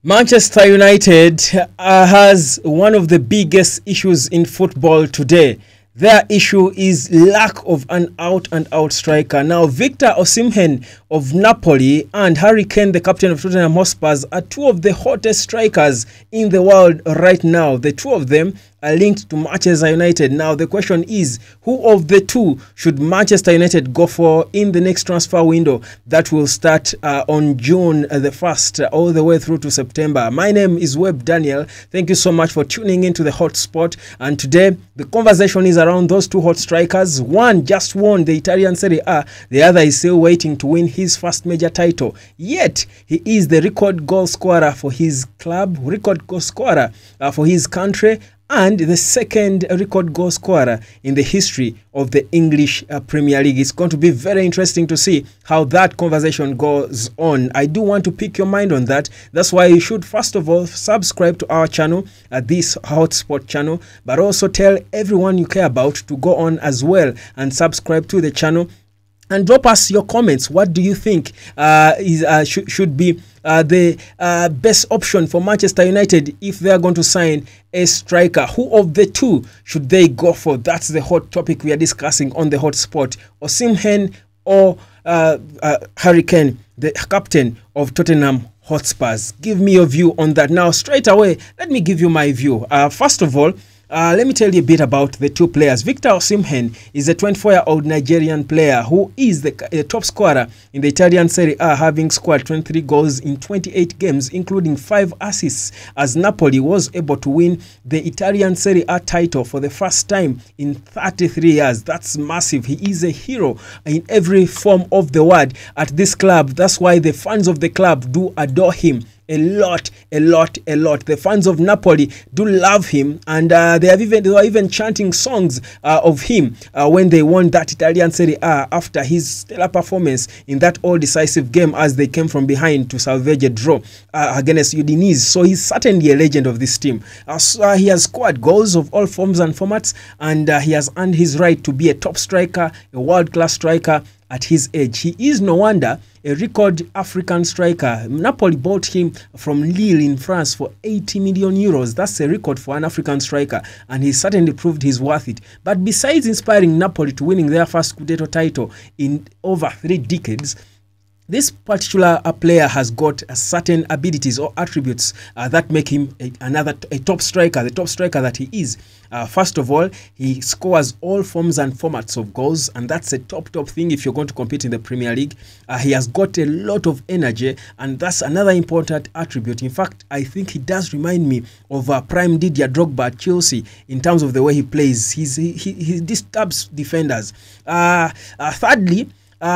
Manchester United has one of the biggest issues in football today. Their issue is lack of an out-and-out striker. Now, Victor Osimhen of Napoli and Harry Kane, the captain of Tottenham Hotspur, are two of the hottest strikers in the world right now. The two of them are linked to Manchester United. Now, the question is, who of the two should Manchester United go for in the next transfer window that will start on June the 1st all the way through to September? My name is Webb Daniel. Thank you so much for tuning into the Hotspot. And today, the conversation is around those two hot strikers. One just won the Italian Serie A. The other is still waiting to win his first major title. Yet, he is the record goal scorer for his club, record goal scorer for his country, and the second record goal scorer in the history of the English Premier League. It's going to be very interesting to see how that conversation goes on. I do want to pick your mind on that. That's why you should first of all subscribe to our channel, this Hotspot channel, but also tell everyone you care about to go on as well and subscribe to the channel. And drop us your comments. What do you think should be the best option for Manchester United if they are going to sign a striker? Who of the two should they go for? That's the hot topic we are discussing on the Hotspot. Osimhen or Harry Kane, the captain of Tottenham Hotspurs. Give me your view on that. Now, straight away, let me give you my view. First of all, let me tell you a bit about the two players. Victor Osimhen is a 24-year-old Nigerian player who is the top scorer in the Italian Serie A, having scored 23 goals in 28 games, including 5 assists, as Napoli was able to win the Italian Serie A title for the first time in 33 years. That's massive. He is a hero in every form of the word at this club. That's why the fans of the club do adore him. A lot. The fans of Napoli do love him, and they were even chanting songs of him when they won that Italian Serie A after his stellar performance in that all-decisive game as they came from behind to salvage a draw against Udinese. So he's certainly a legend of this team. He has scored goals of all forms and formats, and he has earned his right to be a top striker, a world-class striker at his age. He is no wonder a record African striker. Napoli bought him from Lille in France for 80 million euros. That's a record for an African striker, and he certainly proved he's worth it. But besides inspiring Napoli to winning their first Scudetto title in over 3 decades, this particular player has got certain abilities or attributes that make him a top striker, the top striker that he is. First of all, he scores all forms and formats of goals, and that's a top thing if you're going to compete in the Premier League. He has got a lot of energy, and that's another important attribute. In fact, I think he does remind me of prime Didier Drogba at Chelsea in terms of the way he plays. He disturbs defenders. Thirdly,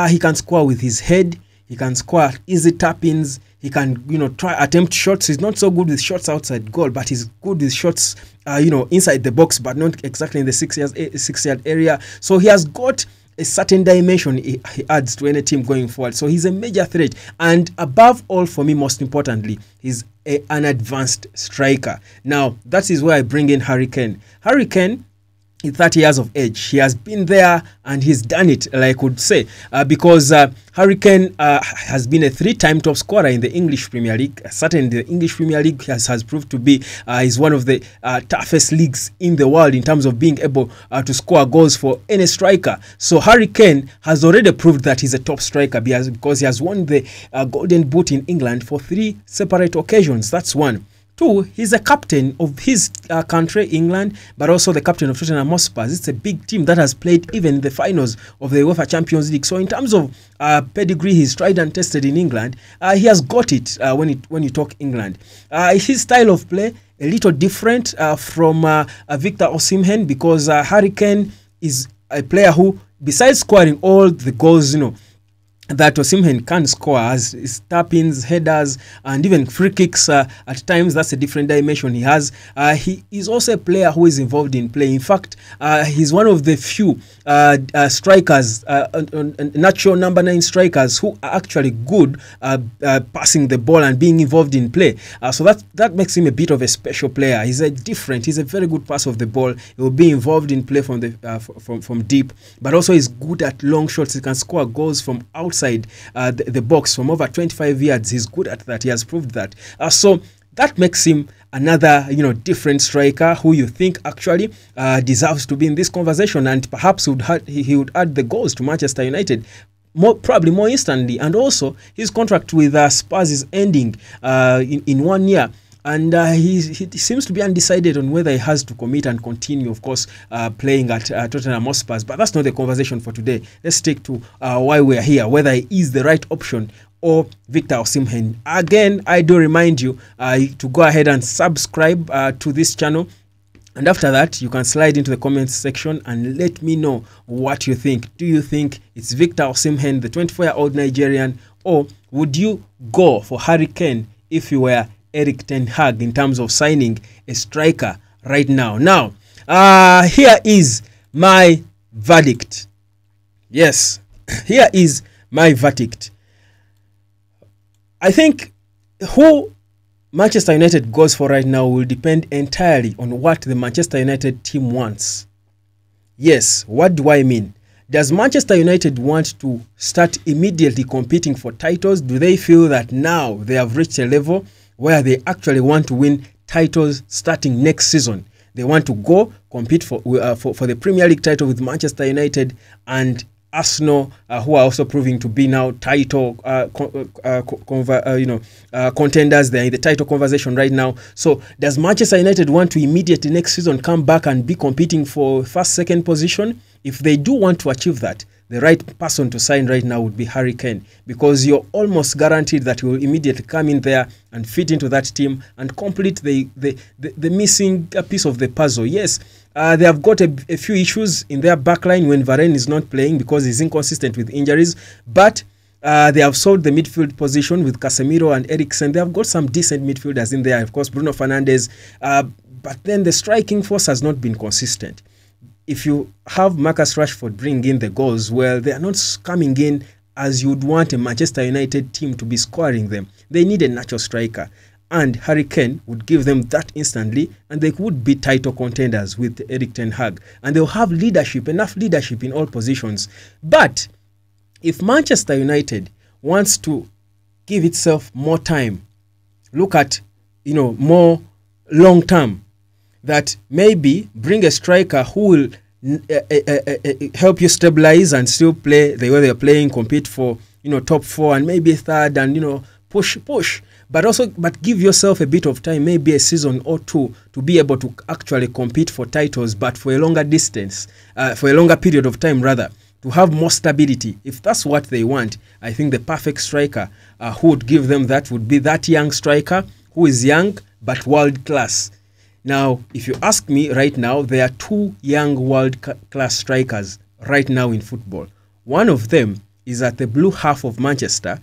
he can score with his head. He can score easy tap-ins. He can, attempt shots. He's not so good with shots outside goal, but he's good with shots, inside the box, but not exactly in the 6-yard area. So he has got a certain dimension he adds to any team going forward. So he's a major threat. And above all, for me, most importantly, he's an advanced striker. Now, that is where I bring in Harry Kane. Harry Kane, 30 years of age. He has been there and he's done it, like I could say, because Harry Kane has been a 3-time top scorer in the English Premier League. Certainly, the English Premier League has proved to be is one of the toughest leagues in the world in terms of being able to score goals for any striker. So Harry Kane has already proved that he's a top striker because he has won the Golden Boot in England for 3 separate occasions. That's one. 2, he's a captain of his country, England, but also the captain of Tottenham Hotspur. It's a big team that has played even the finals of the UEFA Champions League. So in terms of pedigree, he's tried and tested in England. He has got it when you talk England. His style of play, a little different from Victor Osimhen, because Harry Kane is a player who, besides scoring all the goals, that Osimhen can score, as his tap-ins, headers, and even free kicks at times. That's a different dimension he has. He is also a player who is involved in play. In fact, he's one of the few strikers, natural number 9 strikers, who are actually good passing the ball and being involved in play. So that makes him a bit of a special player. He's a very good passer of the ball. He will be involved in play from from deep, but also he's good at long shots. He can score goals from outside the box from over 25 yards. He's good at that. He has proved that. So that makes him another, different striker who you think actually deserves to be in this conversation, and perhaps he would add the goals to Manchester United probably more instantly. And also his contract with Spurs is ending in 1 year. And he seems to be undecided on whether he has to commit and continue, of course, playing at Tottenham Hotspur. But that's not the conversation for today. Let's stick to why we're here, whether he is the right option or Victor Osimhen. Again, I do remind you to go ahead and subscribe to this channel. And after that, you can slide into the comments section and let me know what you think. Do you think it's Victor Osimhen, the 24-year-old Nigerian, or would you go for Harry Kane if you were Erik ten Hag in terms of signing a striker right now? Now, here is my verdict. Yes, here is my verdict. I think who Manchester United goes for right now will depend entirely on what the Manchester United team wants. Yes, what do I mean? Does Manchester United want to start immediately competing for titles? Do they feel that now they have reached a level where they actually want to win titles starting next season? They want to go compete for the Premier League title with Manchester United and Arsenal, who are also proving to be now title contenders. They're in the title conversation right now. So does Manchester United want to immediately next season come back and be competing for first, second position? If they do want to achieve that, the right person to sign right now would be Harry Kane, because you're almost guaranteed that he will immediately come in there and fit into that team and complete the missing piece of the puzzle. Yes, they have got a few issues in their backline when Varane is not playing because he's inconsistent with injuries, but they have solved the midfield position with Casemiro and Eriksen. They have got some decent midfielders in there, of course, Bruno Fernandes, but then the striking force has not been consistent. If you have Marcus Rashford bring in the goals, well, they are not coming in as you'd want a Manchester United team to be scoring them. They need a natural striker, and Harry Kane would give them that instantly, and they would be title contenders with Erik ten Hag, and they'll have leadership, enough leadership in all positions. But if Manchester United wants to give itself more time, look at, more long term, that maybe bring a striker who will help you stabilize and still play the way they're playing, compete for top 4 and maybe third, and push, but give yourself a bit of time, maybe a season or two, to be able to actually compete for titles, but for a longer distance, for a longer period of time rather, to have more stability. If that's what they want, I think the perfect striker who would give them that would be that young striker who is young but world class. Now, if you ask me right now, there are two young world-class strikers right now in football. One of them is at the blue half of Manchester,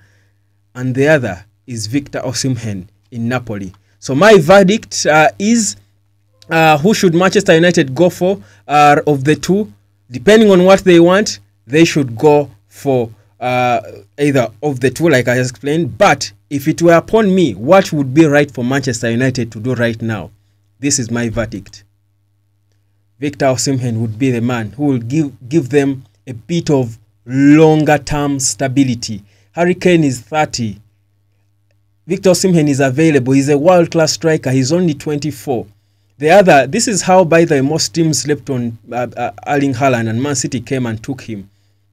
and the other is Victor Osimhen in Napoli. So my verdict is, who should Manchester United go for of the two? Depending on what they want, they should go for either of the two, like I explained. But if it were upon me, what would be right for Manchester United to do right now? This is my verdict. Victor Osimhen would be the man who will give them a bit of longer term stability. Harry Kane is 30. Victor Osimhen is available. He's a world-class striker. He's only 24. This is how, by the way, most teams slept on Erling Haaland, and Man City came and took him.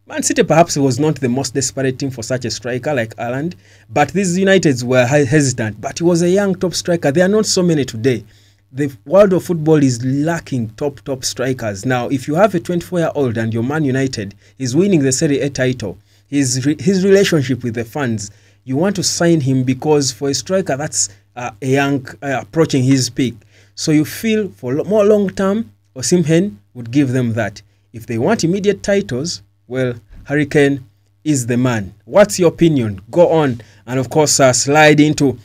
Man City perhaps was not the most desperate team for such a striker like Haaland, but these Uniteds were hesitant. But he was a young top striker. There are not so many today. The world of football is lacking top strikers. Now, if you have a 24-year-old and you're Man United, he's winning the Serie A title, his relationship with the fans, you want to sign him because for a striker that's a young, approaching his peak. So you feel for more long-term, Osimhen would give them that. If they want immediate titles, well, Harry Kane is the man. What's your opinion? Go on and, of course, slide into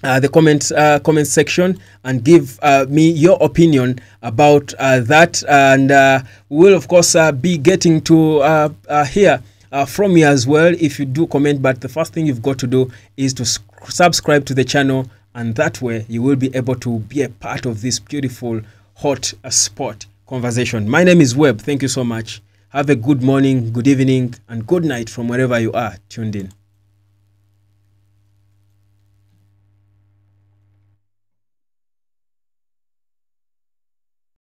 the comment section and give me your opinion about that, and we'll of course be getting to hear from you as well if you do comment. But the first thing you've got to do is to subscribe to the channel, and that way you will be able to be a part of this beautiful hot sport conversation. My name is Webb. Thank you so much. Have a good morning, good evening, and good night from wherever you are tuned in.